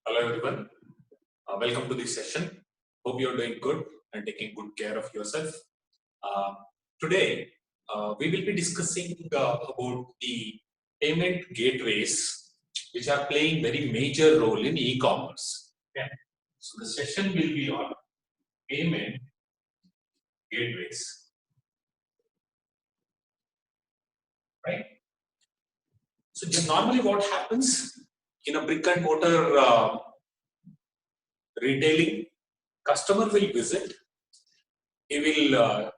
Hello everyone, welcome to this session. Hope you are doing good and taking good care of yourself. Uh, Today, we will be discussing about the payment gateways which are playing very major role in e-commerce. Okay. So the session will be on payment gateways, right? So just normally what happens in a brick and mortar retailing, customer will visit, he will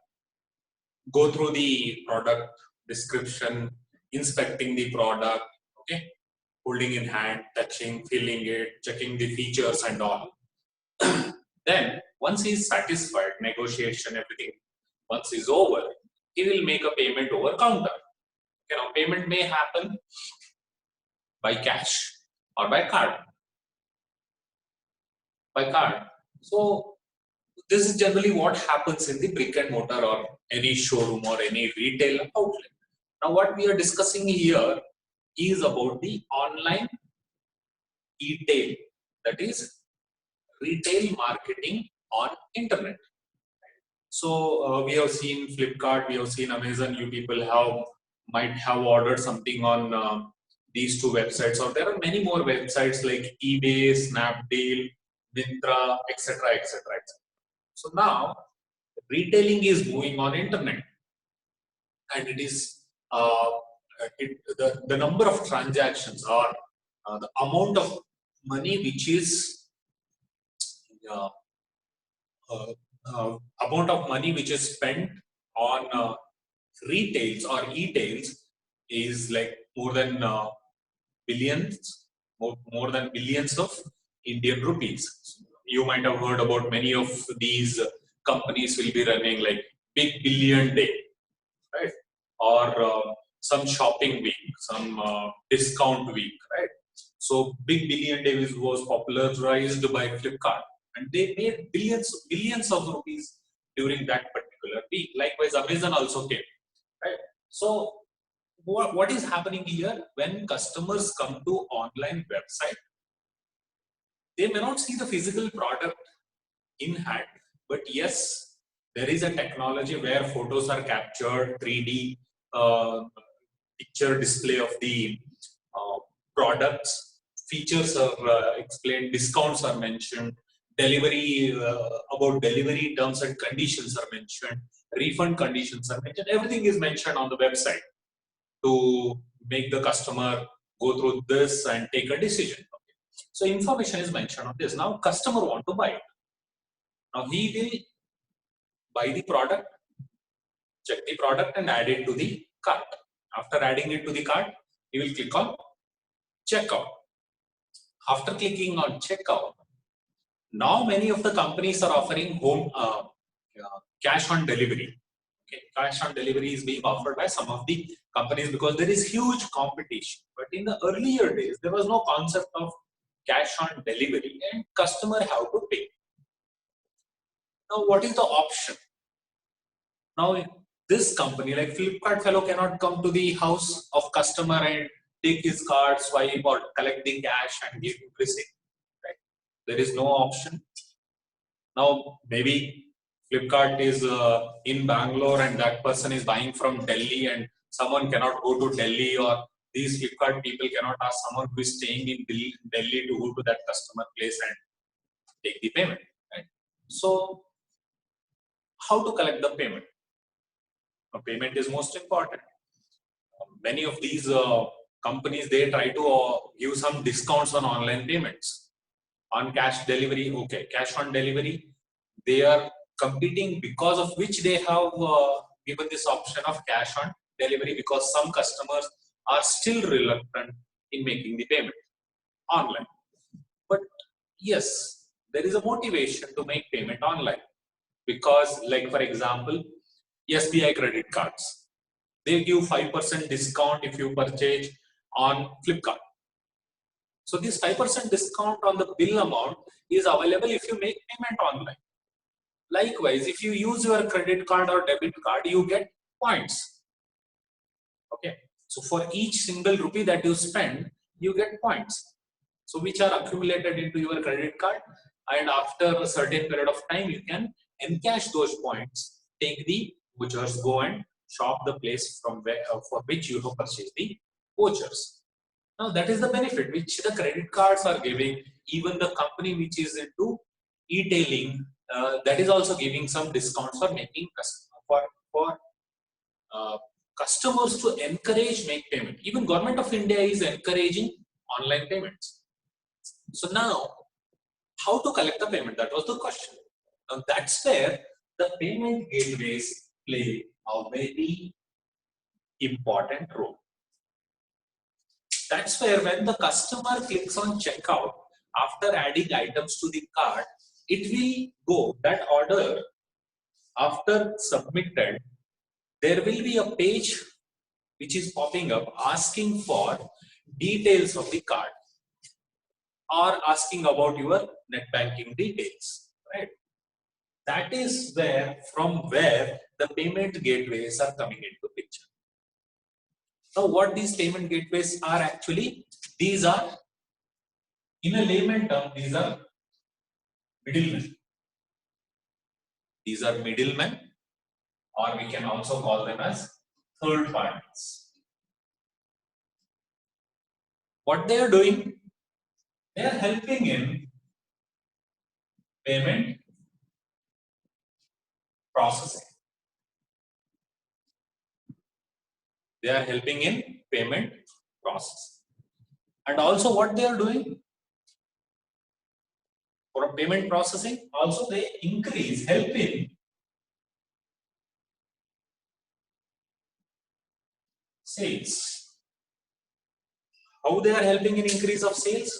go through the product description, inspecting the product, okay, holding in hand, touching, feeling it, checking the features and all. Then once he is satisfied, negotiation, everything, once is over, he will make a payment over counter. Payment may happen by cash or by card. So this is generally what happens in the brick and mortar or any showroom or any retail outlet. Now what we are discussing here is about the online e-tail, that is retail marketing on internet. So we have seen Flipkart, we have seen Amazon. You people might have ordered something on these two websites, or there are many more websites like eBay, Snapdeal, Myntra, etc., etc., etc. So now retailing is moving on internet, and it is the number of transactions or the amount of money which is uh, uh, spent on retails or e-tails is like more than billions, more than billions of Indian rupees. You might have heard about many of these companies will be running like big billion day, right? Or some shopping week, some discount week, right? So big billion day was popularized by Flipkart, and they made billions of rupees during that particular week. Likewise, Amazon also came, right? So what is happening here? When customers come to online website, they may not see the physical product in hand, but yes, there is a technology where photos are captured, 3D picture display of the products, features are explained, discounts are mentioned, about delivery terms and conditions are mentioned, refund conditions are mentioned. Everything is mentioned on the website to make the customer go through this and take a decision. Okay. So information is mentioned on this. Now customer want to buy it. Now he will buy the product, check the product and add it to the cart. After adding it to the cart, he will click on checkout. After clicking on checkout, now many of the companies are offering cash on delivery. Okay. Cash on delivery is being offered by some of the companies because there is huge competition. But in the earlier days, there was no concept of cash on delivery and customer have to pay. Now, what is the option? Now, this company like Flipkart fellow cannot come to the house of customer and take his card, swipe or collect the cash and give him receipt. Right? There is no option. Now, maybe Flipkart is in Bangalore and that person is buying from Delhi and someone cannot go to Delhi, or these Flipkart people cannot ask someone who is staying in Delhi to go to that customer place and take the payment. Right? So, how to collect the payment? Payment is most important. Many of these companies, they try to give some discounts on online payments. On cash delivery, okay, cash on delivery, they are competing, because of which they have given this option of cash on delivery, because some customers are still reluctant in making the payment online. But yes, there is a motivation to make payment online, because like for example, SBI credit cards, they give 5% discount if you purchase on Flipkart. So this 5% discount on the bill amount is available if you make payment online. Likewise, if you use your credit card or debit card, you get points. Okay. So for each single rupee that you spend, you get points. So which are accumulated into your credit card, and after a certain period of time you can encash those points, take the vouchers, go and shop the place from where for which you have purchased the vouchers. Now that is the benefit which the credit cards are giving. Even the company which is into e-tailing, that is also giving some discounts for making customers to encourage make payment. Even Government of India is encouraging online payments. So now, how to collect the payment? That was the question. Now that's where the payment gateways play a very important role. That's where when the customer clicks on checkout, after adding items to the cart, it will go, that order, after submitted, there will be a page which is popping up asking for details of the card or asking about your net banking details, right? That is where, from where the payment gateways are coming into picture. Now, what these payment gateways are actually, these are, in a layman term, these are middlemen. These are middlemen, or we can also call them as third parties. What they are doing, they are helping in payment processing. They are helping in payment process. And also what they are doing for payment processing, also they increase, help in sales. How they are helping in increase of sales?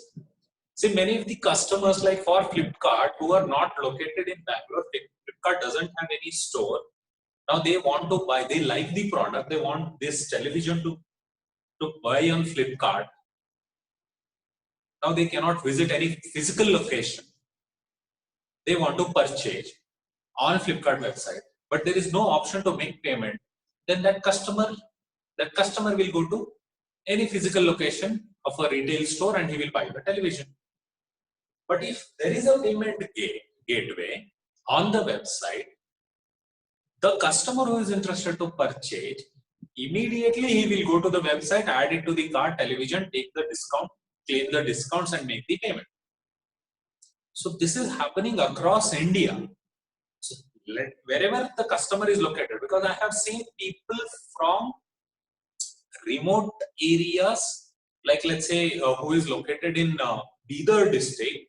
See, many of the customers, like for Flipkart, who are not located in Bangalore, Flipkart doesn't have any store. Now they want to buy, they like the product, they want this television to buy on Flipkart. Now they cannot visit any physical location. They want to purchase on Flipkart website, but there is no option to make payment. Then that customer will go to any physical location of a retail store and he will buy the television. But if there is a payment gateway on the website, the customer who is interested to purchase, immediately he will go to the website, add it to the cart, television, take the discount, claim the discounts and make the payment. So this is happening across India. So wherever the customer is located, because I have seen people from remote areas, like let's say who is located in Bidar district,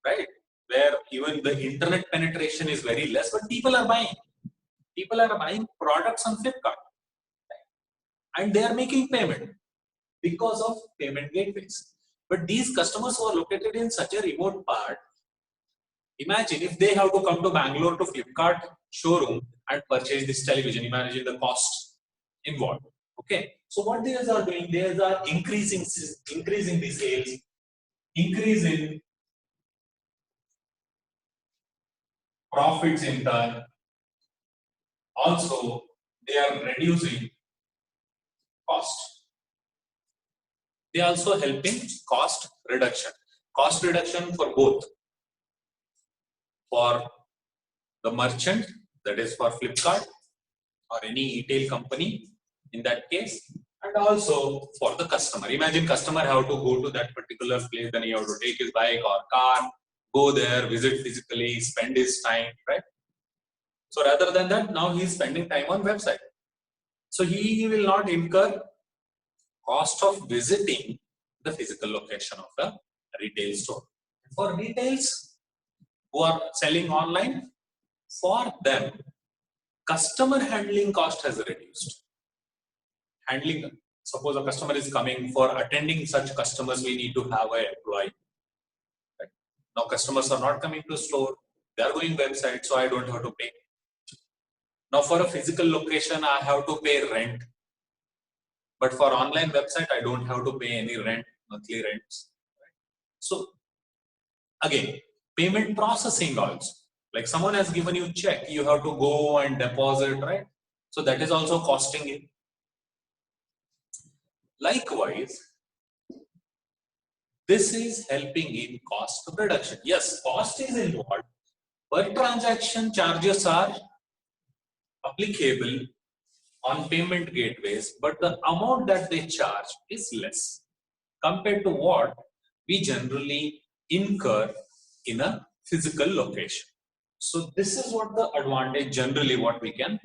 right, where even the internet penetration is very less, but people are buying products on Flipkart, right? And they are making payment because of payment gateways. But these customers who are located in such a remote part, imagine if they have to come to Bangalore to Flipkart showroom and purchase this television. Imagine the cost involved. Okay, so what they are doing, they are increasing the sales, increasing profits in turn. Also, they are reducing cost. They also help in cost reduction. Cost reduction for both, for the merchant, that is for Flipkart or any retail company in that case, and also for the customer. Imagine customer have to go to that particular place, then he have to take his bike or car, go there, visit physically, spend his time, right? So rather than that, now he is spending time on website. So he will not incur cost of visiting the physical location of the retail store. For retails who are selling online, for them, customer handling cost has reduced. Handling, suppose a customer is coming, for attending such customers, we need to have an employee. Right? Now customers are not coming to store, they are going website, so I don't have to pay. Now for a physical location, I have to pay rent. But for online website, I don't have to pay any rent, monthly rents. Right? So again, payment processing also. Like someone has given you check, you have to go and deposit, right? So that is also costing you. Likewise, This is helping in cost reduction. Yes, cost is involved, but transaction charges are applicable on payment gateways, but the amount that they charge is less compared to what we generally incur in a physical location. So this is what the advantage generally what we can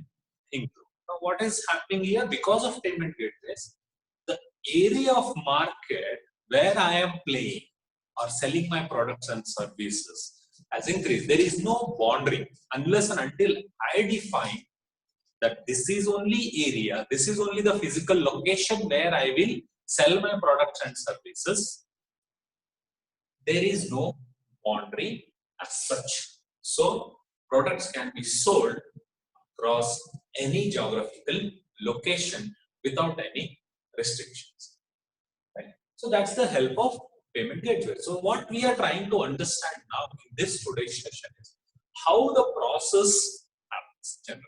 think through. Now what is happening here because of payment gateways, the area of market where I am playing or selling my products and services has increased. There is no boundary unless and until I define that this is only area, this is only the physical location where I will sell my products and services. There is no boundary as such. So products can be sold across any geographical location without any restrictions. Right? So that's the help of payment gateway. So what we are trying to understand now in this today's session is how the process happens generally.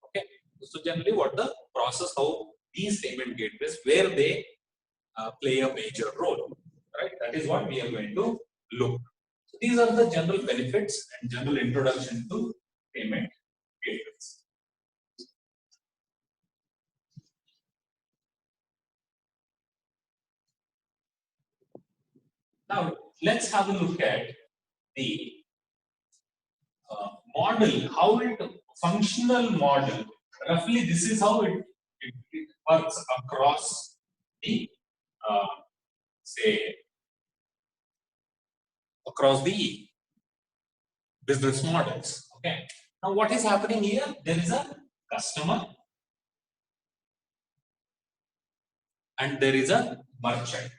Okay. So generally what the process, how these payment gateways, where they play a major role, right? That is what we are going to look. So these are the general benefits and general introduction to payment gateways. Now let's have a look at the model, how it functional model. Roughly, this is how it works across the say across the business models. Okay. Now, what is happening here? There is a customer and there is a merchant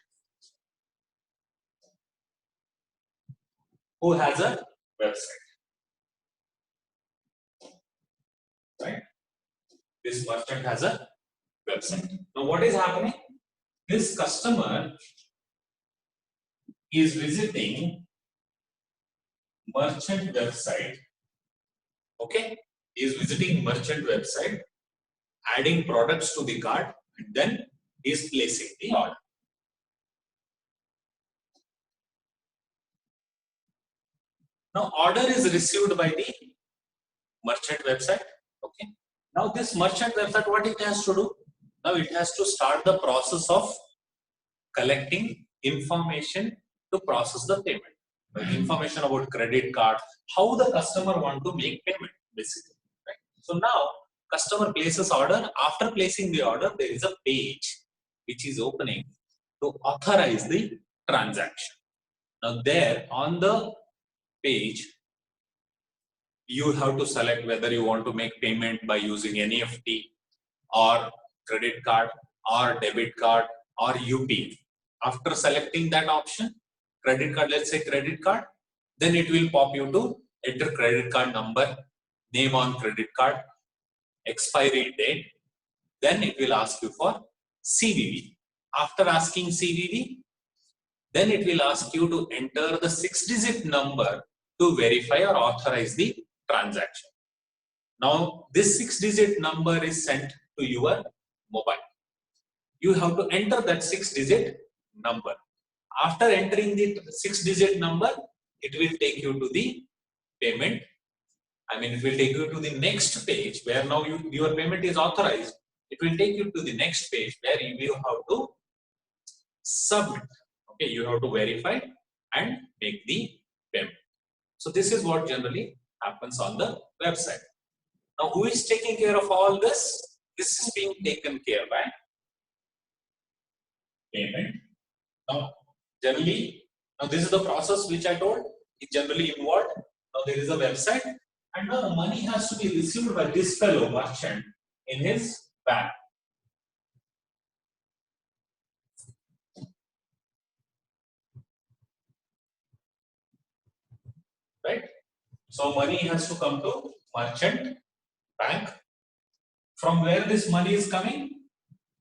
who has a website. Right? This merchant has a website. Now, what is happening? This customer is visiting merchant website. Okay, he is visiting merchant website, adding products to the cart, and then he is placing the order. Now, order is received by the merchant website. Okay. Now, this merchant website, what it has to do? Now, it has to start the process of collecting information to process the payment. Information about credit card, how the customer want to make payment, basically. Right? So now, customer places order. After placing the order, there is a page which is opening to authorize the transaction. Now, there on the page, you have to select whether you want to make payment by using NEFT or credit card or debit card or UPI. After selecting that option, credit card, let's say credit card, then it will pop you to enter credit card number, name on credit card, expiry date, then it will ask you for CVV. After asking CVV, then it will ask you to enter the 6-digit number to verify or authorize the transaction. Now, this 6-digit number is sent to your mobile. You have to enter that 6-digit number. After entering the 6-digit number, it will take you to the payment. I mean, it will take you to the next page where now your payment is authorized. It will take you to the next page where you will have to submit. Okay, you have to verify and make the payment. So this is what generally happens on the website. Now, who is taking care of all this? This is being taken care by payment. Now, generally, now this is the process which I told. It generally involved. Now there is a website, and now the money has to be received by this fellow merchant in his bank. Right? So money has to come to merchant bank. From where this money is coming?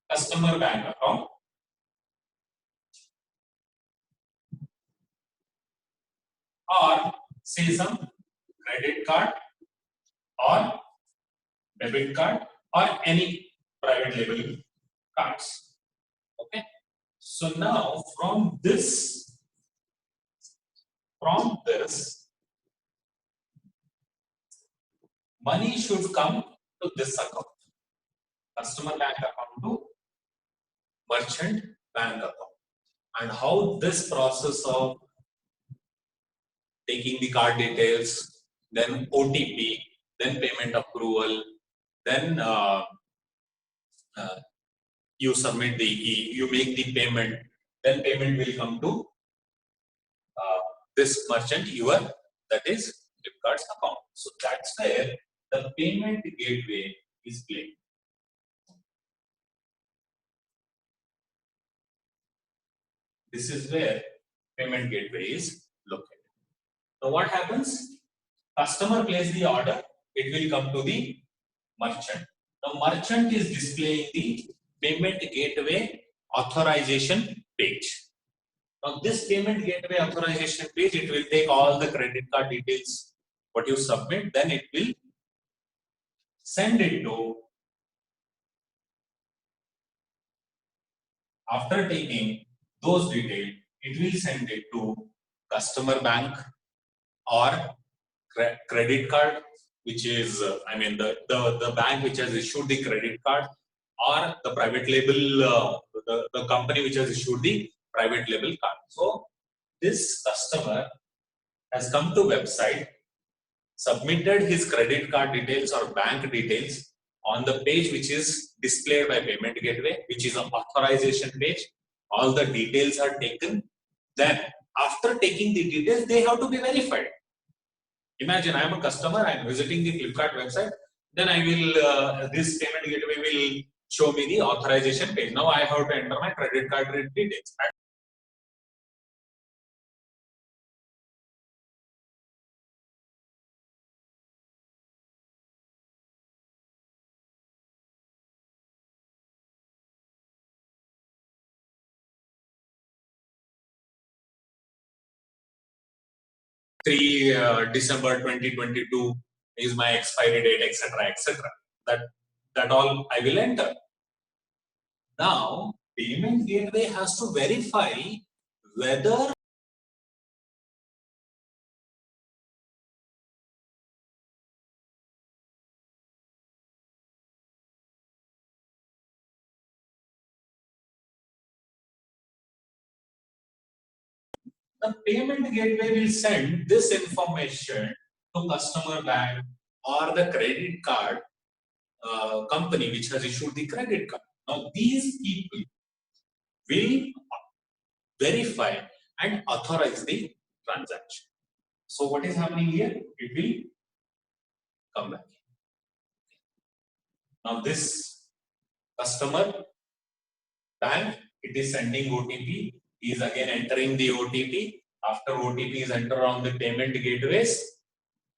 Customer bank account. Or say some credit card or debit card or any private label cards. Okay. So now from this, money should come to this account, customer bank account to merchant bank account. And how this process of taking the card details, then OTP, then payment approval, then you submit you make the payment, then payment will come to this merchant, that is Flipkart's account. So that's where the payment gateway is playing. This is where payment gateway is located. So what happens? Customer places the order, it will come to the merchant. The merchant is displaying the payment gateway authorization page. Now this payment gateway authorization page, it will take all the credit card details, what you submit, then it will send it to, after taking those details, it will send it to customer bank or credit card, which is, the bank which has issued the credit card, or the private label, the company which has issued the private label card. So this customer has come to website, submitted his credit card details or bank details on the page which is displayed by payment gateway, which is an authorization page. All the details are taken. Then after taking the details, they have to be verified. Imagine I am a customer, I am visiting the Flipkart website, then I will, this payment gateway will show me the authorization page. Now I have to enter my credit card details. December 2022 is my expiry date, etc., etc. That all I will enter. Now, payment gateway has to verify whether the payment gateway will send this information to customer bank or the credit card company which has issued the credit card. Now, these people will verify and authorize the transaction. So, what is happening here? It will come back. Now, this customer bank, it is sending OTP. He is again entering the OTP. After OTP is entered on the payment gateways,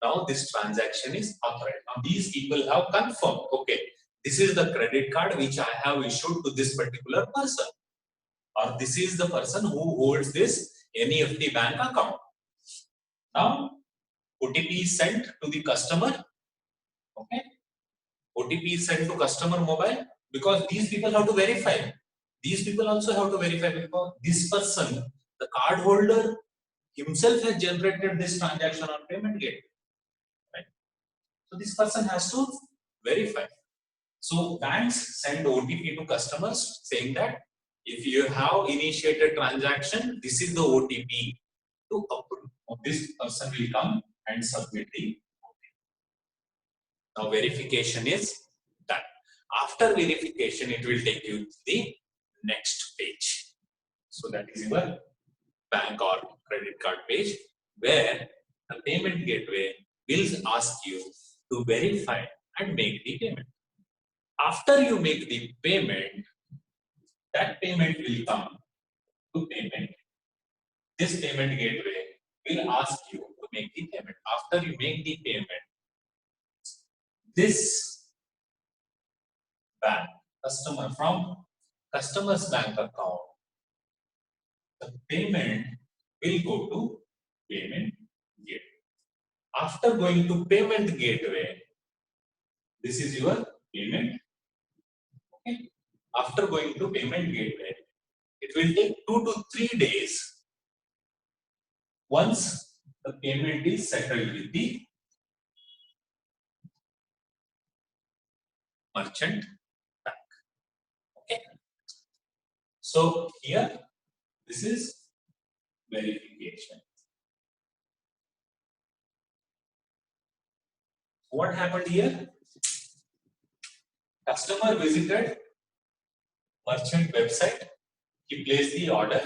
now this transaction is authorized. Now these people have confirmed, okay, this is the credit card which I have issued to this particular person, or this is the person who holds this NEFT bank account. Now OTP is sent to the customer. Okay, OTP is sent to customer mobile, because these people have to verify. These people also have to verify, because this person, the card holder himself, has generated this transaction on payment gateway. Right? So this person has to verify. So banks send OTP to customers saying that if you have initiated transaction, this is the OTP to approve. This person will come and submit the OTP. Now verification is done. After verification, it will take you to the next page. So that is your bank or credit card page, where the payment gateway will ask you to verify and make the payment. After you make the payment, that payment will come to payment. This payment gateway will ask you to make the payment. After you make the payment, this bank, from customer's bank account, the payment will go to payment gateway. After going to payment gateway, this is your payment. Okay. After going to payment gateway, it will take 2 to 3 days once the payment is settled with the merchant bank. Okay. So here, this is verification. What happened here? Customer visited merchant website. He placed the order.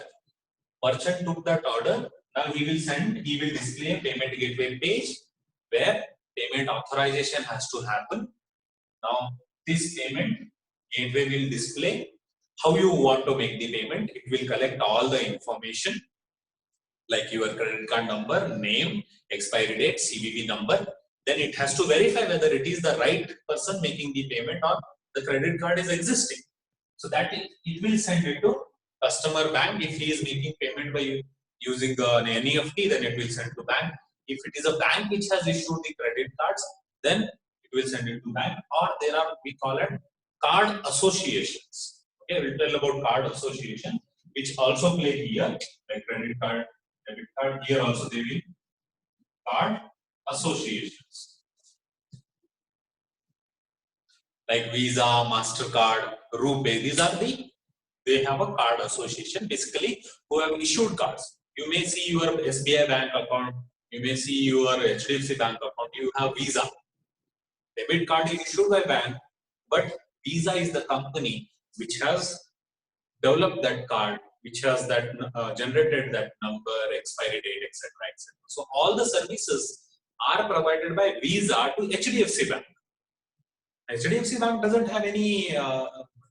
Merchant took that order. Now he will display a payment gateway page where payment authorization has to happen. Now this payment gateway will display how you want to make the payment. It will collect all the information like your credit card number, name, expiry date, CVV number. Then it has to verify whether it is the right person making the payment or the credit card is existing. So that it will send it to customer bank. If he is making payment by using an NEFT, then it will send to bank. If it is a bank which has issued the credit cards, then it will send it to bank. Or there are, we call it card associations. Okay, we'll tell about card association, which also play here, like credit card, debit card. Here also they will card associations. Like Visa, MasterCard, RuPay, they have a card association, basically, who have issued cards. You may see your SBI bank account, you may see your HDFC bank account, you have Visa. Debit card is issued by bank, but Visa is the company which has developed that card, which has that generated that number, expiry date, etc., etc. So all the services are provided by Visa to HDFC bank. HDFC Bank doesn't have any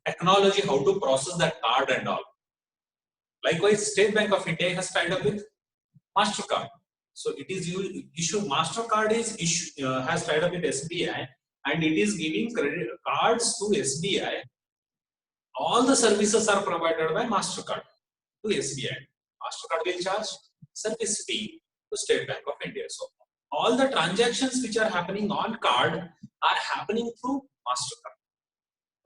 technology how to process that card and all. Likewise, State Bank of India has tied up with MasterCard. So it is issued. MasterCard has tied up with SBI, and it is giving credit cards to SBI. All the services are provided by MasterCard to SBI. MasterCard will charge service fee to State Bank of India. So all the transactions which are happening on card are happening through MasterCard.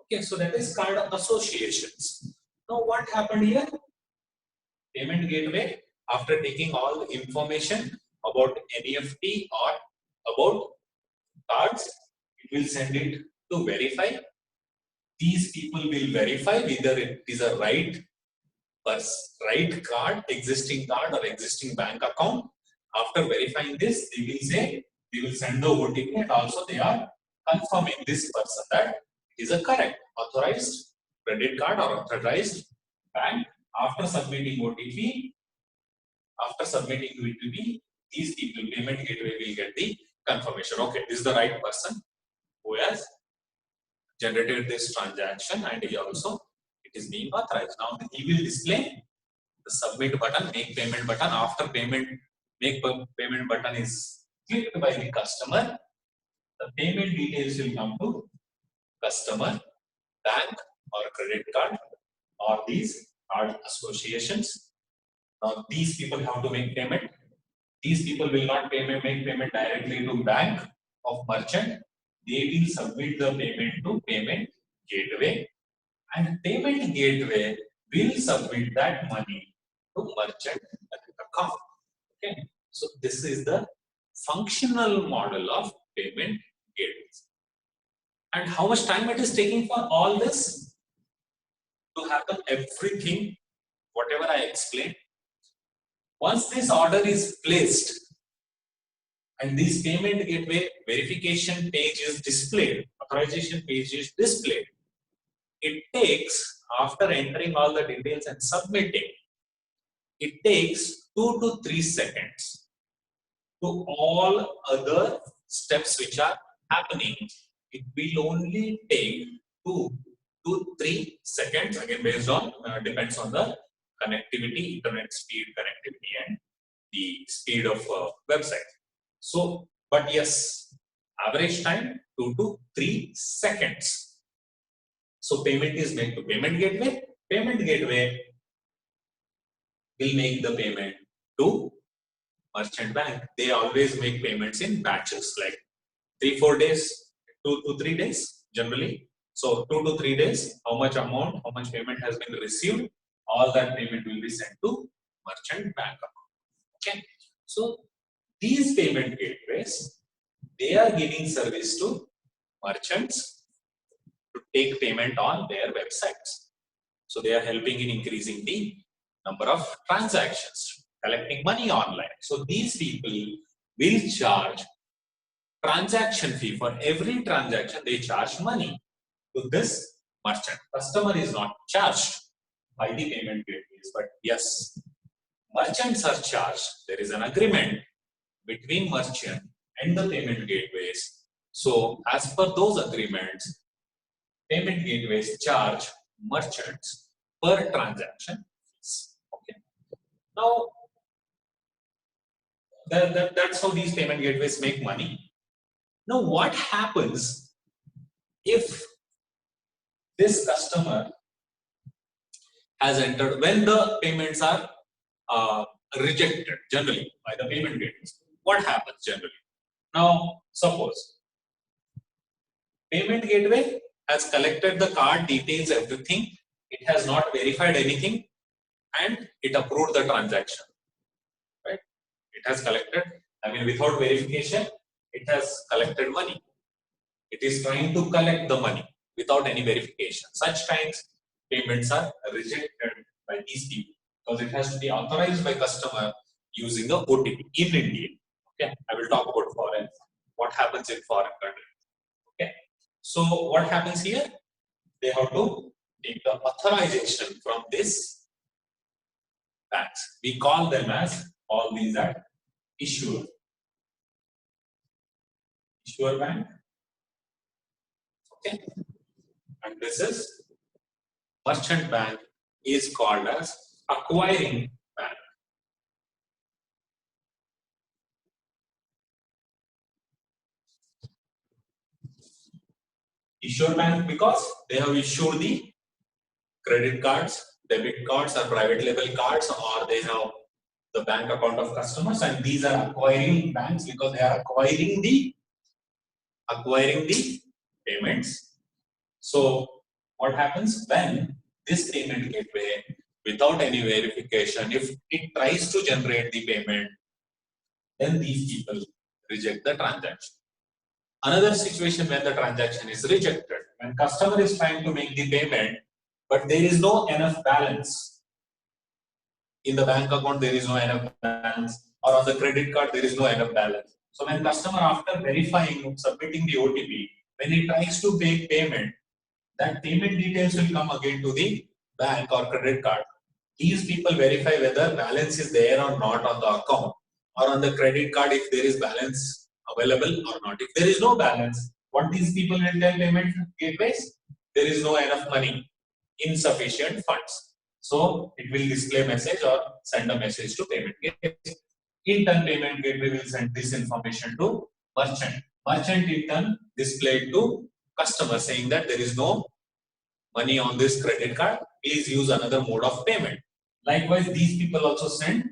Okay, so that is card associations. Now what happened here? Payment gateway, after taking all the information about NEFT or about cards, it will send it to verify. These people will verify whether it is a right card, existing card or existing bank account. After verifying this, they will send the OTP, and also they are confirming this person that it is a correct authorized credit card or authorized bank. After submitting OTP, these people, payment gateway, will get the confirmation. Okay, this is the right person who has generated this transaction, and it is being authorized. Now he will display the submit button, make payment button. After payment, make payment button is clicked by the customer, the payment details will come to customer, bank or credit card or these card associations. Now these people have to make payment. These people will not make payment directly to bank of merchant. They will submit the payment to payment gateway, and payment gateway will submit that money to merchant account. Okay, so this is the functional model of payment gateways. And how much time it is taking for all this to happen? Everything, whatever I explained. Once this order is placed and this payment gateway verification page is displayed, authorization page is displayed, it takes, after entering all the details and submitting, it takes 2 to 3 seconds to all other steps which are happening. It will only take 2 to 3 seconds, again based on, depends on the connectivity, internet speed, connectivity, and the speed of website. So, but yes, average time 2 to 3 seconds. So payment is made to payment gateway. Payment gateway will make the payment to merchant bank. They always make payments in batches, like 3-4 days, 2 to 3 days generally. So 2 to 3 days, how much amount, how much payment has been received all that payment will be sent to merchant bank account. Okay, so these payment gateways, they are giving service to merchants to take payment on their websites. So they are helping in increasing the number of transactions, collecting money online. So these people will charge transaction fee. For every transaction, they charge money to this merchant. Customer is not charged by the payment gateways, but yes, merchants are charged. There is an agreement between merchant and the payment gateways. So as per those agreements, payment gateways charge merchants per transaction fees. Okay. Now, that's how these payment gateways make money. Now, what happens if this customer has entered when the payments are rejected generally by the payment gateways? What happens generally? Now, suppose payment gateway has collected the card details, everything. It has not verified anything, and it approved the transaction. Right? It has collected. I mean, without verification, it has collected money. It is trying to collect the money without any verification. Such times, payments are rejected by these people because it has to be authorized by customer using the OTP in India. Okay, I will talk about foreign. What happens in foreign countries? Okay, so what happens here? They have to take the authorization from this banks. We call them as all these are issuer bank. Okay, and this is merchant bank is called as acquiring bank. Issuer bank because they have issued the credit cards, debit cards, or private label cards, or they have the bank account of customers, and these are acquiring banks because they are acquiring the payments. So what happens when this payment gateway, without any verification, if it tries to generate the payment, then these people reject the transaction. Another situation when the transaction is rejected, when customer is trying to make the payment, but there is no enough balance in the bank account, there is no enough balance, or on the credit card there is no enough balance. So when customer, after verifying, submitting the OTP, when he tries to make payment, that payment details will come again to the bank or credit card. These people verify whether balance is there or not on the account, or on the credit card if there is balance available or not. If there is no balance, what these people will tell payment gateways? There is no enough money, insufficient funds. So it will display message or send a message to payment gateway. In turn, payment gateway will send this information to merchant. Merchant in turn display it to customer saying that there is no money on this credit card, please use another mode of payment. Likewise, these people also send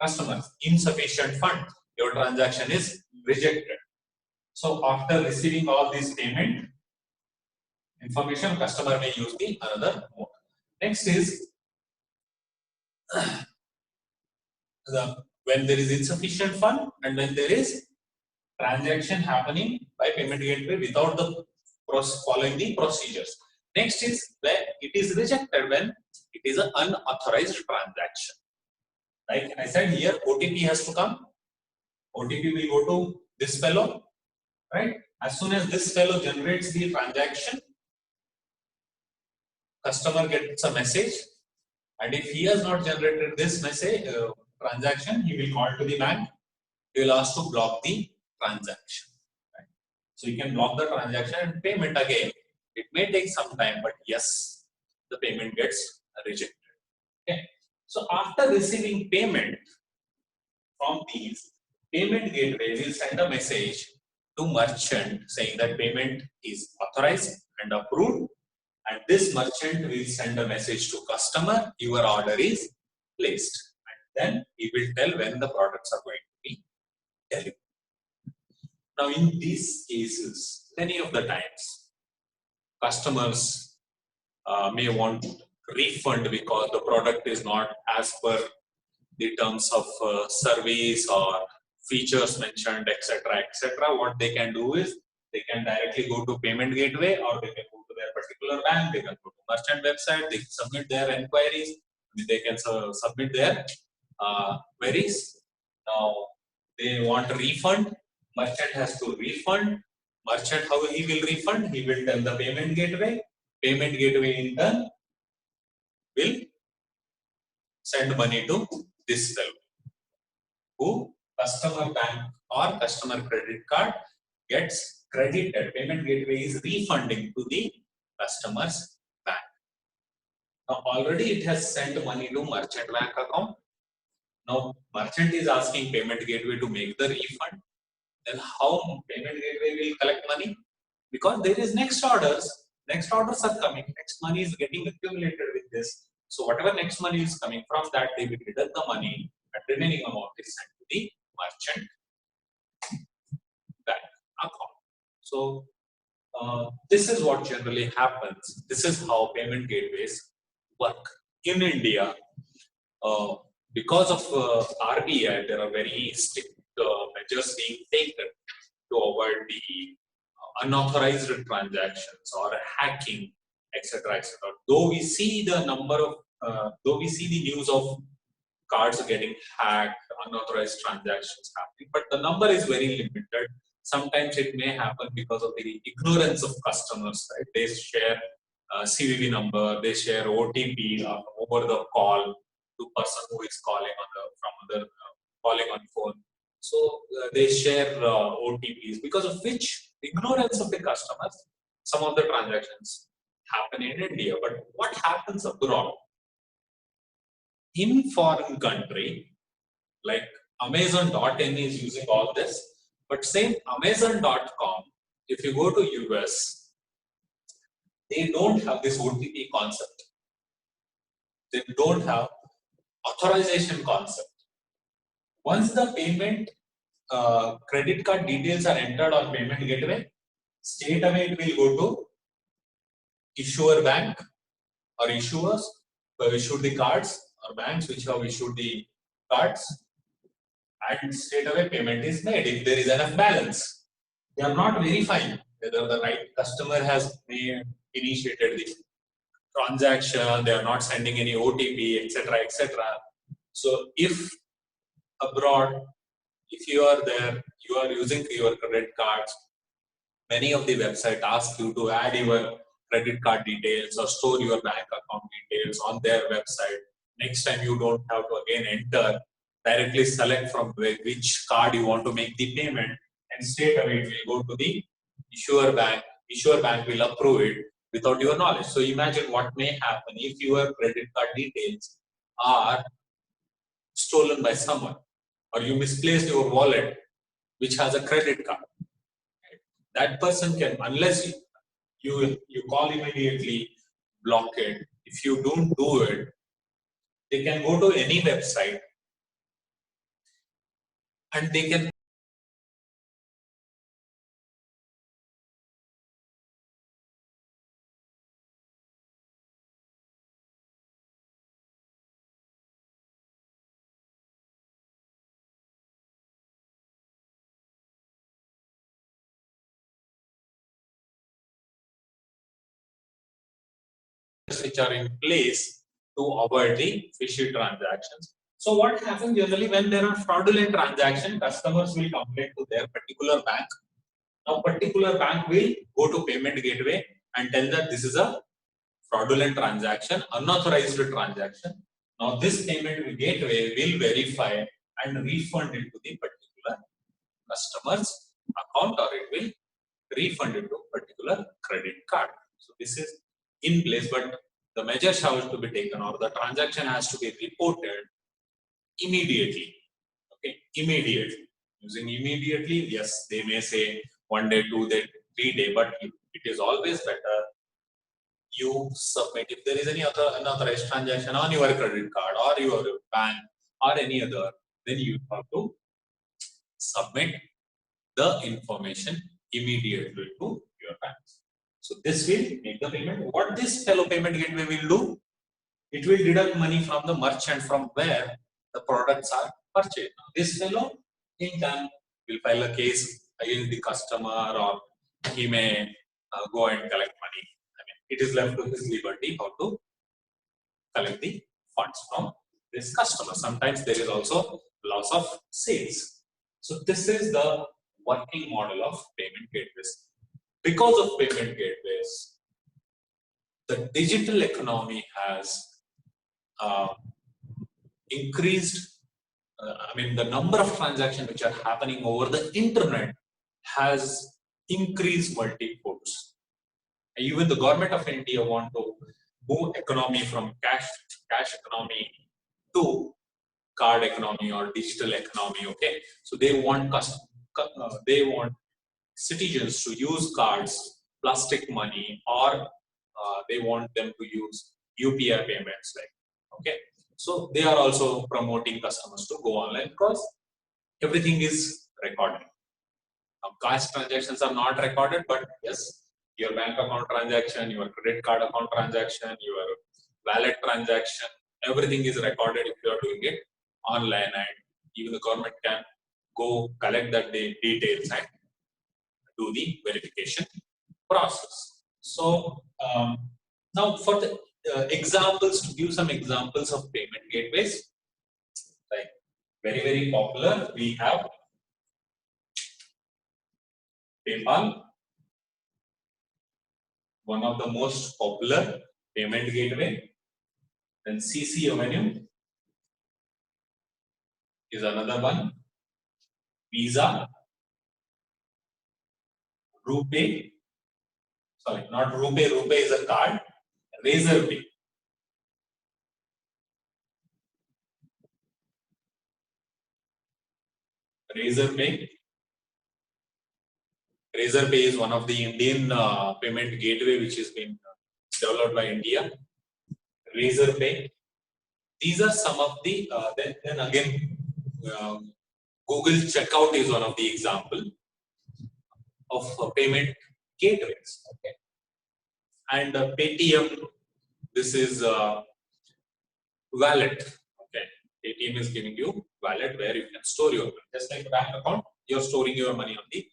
customers insufficient funds, your transaction is rejected. So after receiving all this payment information, customer may use the another mode. Next is when there is insufficient fund and when there is transaction happening by payment gateway without the following the procedures. Next is when it is rejected, when it is an unauthorized transaction. Like I said here, OTP has to come. OTP will go to this fellow, right? As soon as this fellow generates the transaction, customer gets a message, and if he has not generated this message transaction, he will call to the bank. He will ask to block the transaction. Right? So you can block the transaction and payment again. It may take some time, but yes, the payment gets rejected. Okay. So after receiving payment from these, payment gateway will send a message to merchant saying that payment is authorized and approved, and this merchant will send a message to customer, your order is placed, and then he will tell when the products are going to be delivered. Now in these cases, many of the times customers may want refund because the product is not as per the terms of service or features mentioned, etc., etc. What they can do is they can directly go to payment gateway, or they can go to their particular bank. They can go to merchant website. They can submit their inquiries. They can submit their queries. Now they want a refund. Merchant has to refund. Merchant, how he will refund? He will tell the payment gateway. Payment gateway in turn will send money to this fellow, who customer bank or customer credit card gets credited. Payment gateway is refunding to the customer's bank. Now already it has sent money to merchant bank account. Now merchant is asking payment gateway to make the refund. Then how payment gateway will collect money? Because there is next orders. Next orders are coming. Next money is getting accumulated with this. So whatever next money is coming from that, they will deduct the money, and remaining amount is sent to the merchant bank account. So this is what generally happens. This is how payment gateways work in India. Because of RBI, there are very strict measures being taken to avoid the unauthorized transactions or hacking, etc., etc. Though we see the number of, though we see the news of cards getting hacked, unauthorized transactions happening, but the number is very limited. Sometimes it may happen because of the ignorance of customers, right? They share CVV number, they share OTP over the call to person who is calling on the from other calling on phone. So they share OTPs, because of which ignorance of the customers, some of the transactions happen in India. But what happens abroad? In foreign country, like Amazon.in is using all this, but same Amazon.com, if you go to US, they don't have this OTP concept. They don't have authorization concept. Once the payment credit card details are entered on payment gateway, straight away it will go to issuer bank or issuers who have issued the cards, or banks which have issued the cards, and straight away payment is made if there is enough balance. They are not verifying whether the right customer has initiated the transaction. They are not sending any OTP, etc., etc. So if abroad, if you are there, you are using your credit cards, many of the websites ask you to add your credit card details or store your bank account details on their website. Next time you don't have to again enter, directly select from which card you want to make the payment, and straight away it will go to the issuer bank. Issuer bank will approve it without your knowledge. So imagine what may happen if your credit card details are stolen by someone, or you misplaced your wallet which has a credit card. That person can, unless you call immediately, block it. If you don't do it, they can go to any website and they can which are in place to avoid the fishy transactions. So what happens generally when there are fraudulent transactions, customers will complain to their particular bank. Now particular bank will go to payment gateway and tell that this is a fraudulent transaction, unauthorized transaction. Now this payment gateway will verify and refund it to the particular customer's account, or it will refund it to particular credit card. So this is in place, but the measures have to be taken, or the transaction has to be reported immediately. Okay, immediately. Using immediately, yes, they may say 1 day, 2 day, 3 day, but it is always better you submit if there is any other unauthorized transaction on your credit card or your bank or any other, then you have to submit the information immediately to your bank. So this will make the payment. What this fellow payment gateway will do? it will deduct money from the merchant from where the products are purchased. This fellow in turn will file a case against the customer, or he may go and collect money. I mean, it is left to his liberty how to collect the funds from this customer. Sometimes there is also loss of sales. So this is the working model of payment gateways. Because of payment gateways, the digital economy has increased. I mean, the number of transactions which are happening over the internet has increased multi-folds. Even the government of India want to move economy from cash economy to card economy or digital economy. Okay, so they want citizens to use cards, plastic money, or they want them to use UPI payments. Like, okay, so they are also promoting customers to go online because everything is recorded. Cash transactions are not recorded, but yes, your bank account transaction, your credit card account transaction, your wallet transaction, everything is recorded if you are doing it online, and even the government can go collect that details and do the verification process. So now for the examples, to give some examples of payment gateways, like very popular, we have PayPal, one of the most popular payment gateway. Then CCAvenue is another one. Visa, RuPay, sorry, not RuPay, RuPay is a card. Razorpay. Razorpay. Razorpay is one of the Indian payment gateway which has been developed by India. Razorpay. These are some of the, then again, Google Checkout is one of the example of payment gateways. Okay. And Paytm, this is wallet. Okay. Paytm is giving you wallet where you can store your money. Just like a bank account, you're storing your money on the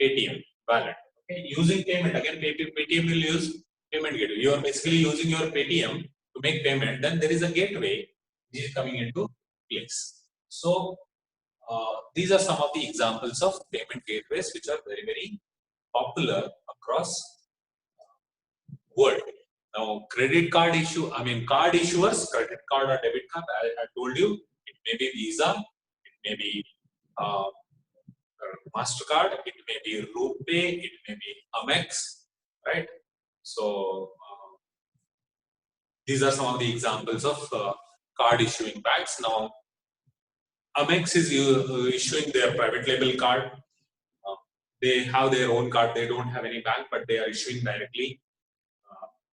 Paytm wallet. Okay. Using payment, again, Paytm will use payment gateway. You are basically using your Paytm to make payment. Then there is a gateway which is coming into place. So these are some of the examples of payment gateways which are very popular across world. Now, credit card card issuers, credit card or debit card, I told you, it may be Visa, it may be MasterCard, it may be RuPay, it may be Amex, right? So, these are some of the examples of card issuing banks. Now, Amex is issuing their private label card. They have their own card, they don't have any bank, but they are issuing directly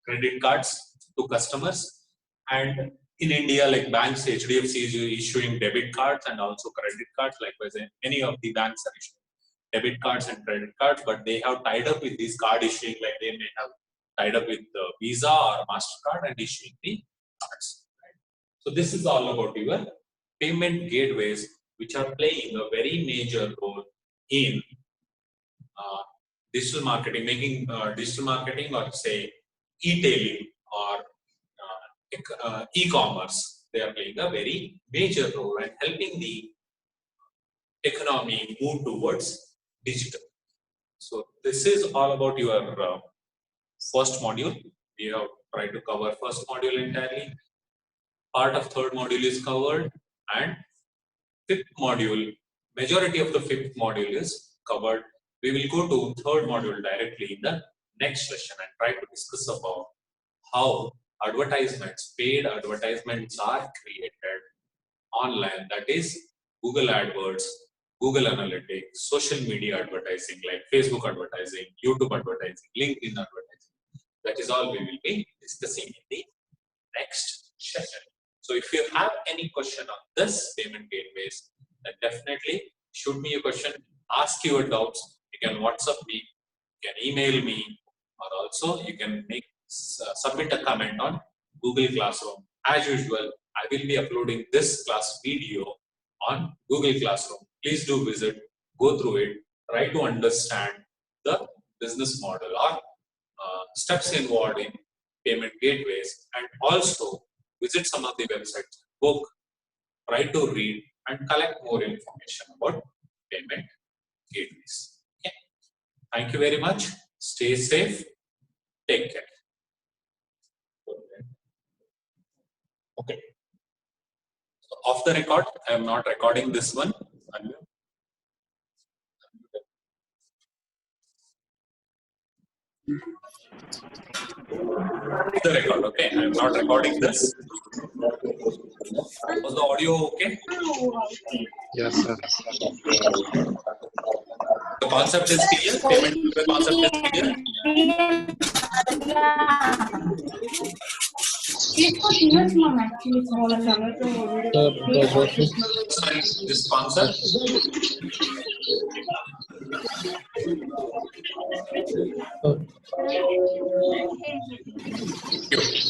credit cards to customers. And in India, like banks, HDFC is issuing debit cards and also credit cards. Likewise, many of the banks are issuing debit cards and credit cards, but they have tied up with these card issuing, like they may have tied up with Visa or MasterCard and issuing the cards. Right? So this is all about your payment gateways, which are playing a very major role in digital marketing, making digital marketing, or say e-tailing or e-commerce. They are playing a very major role and helping the economy move towards digital. So this is all about your first module. We have tried to cover first module entirely. Part of third module is covered, and fifth module, majority of the fifth module is covered. We will go to third module directly in the next session and try to discuss about how advertisements, paid advertisements are created online. That is Google AdWords, Google Analytics, social media advertising like Facebook advertising, YouTube advertising, LinkedIn advertising. That is all we will be discussing in the next session. So if you have any question on this payment gateways, then definitely shoot me a question, ask your doubts. You can WhatsApp me, you can email me, or also you can submit a comment on Google Classroom as usual, I will be uploading this class video on Google Classroom. Please do visit, go through it, try to understand the business model or steps involved in payment gateways, and also visit some of the websites, book, try to read and collect more information about payment gateways. Okay. Thank you very much. Stay safe. Take care. Okay. So off the record, I am not recording this one. The record, okay? I am not recording this. Was the audio okay? Yes, sir. The concept is clear. Payment gateway concept is clear. This concept. Thank you.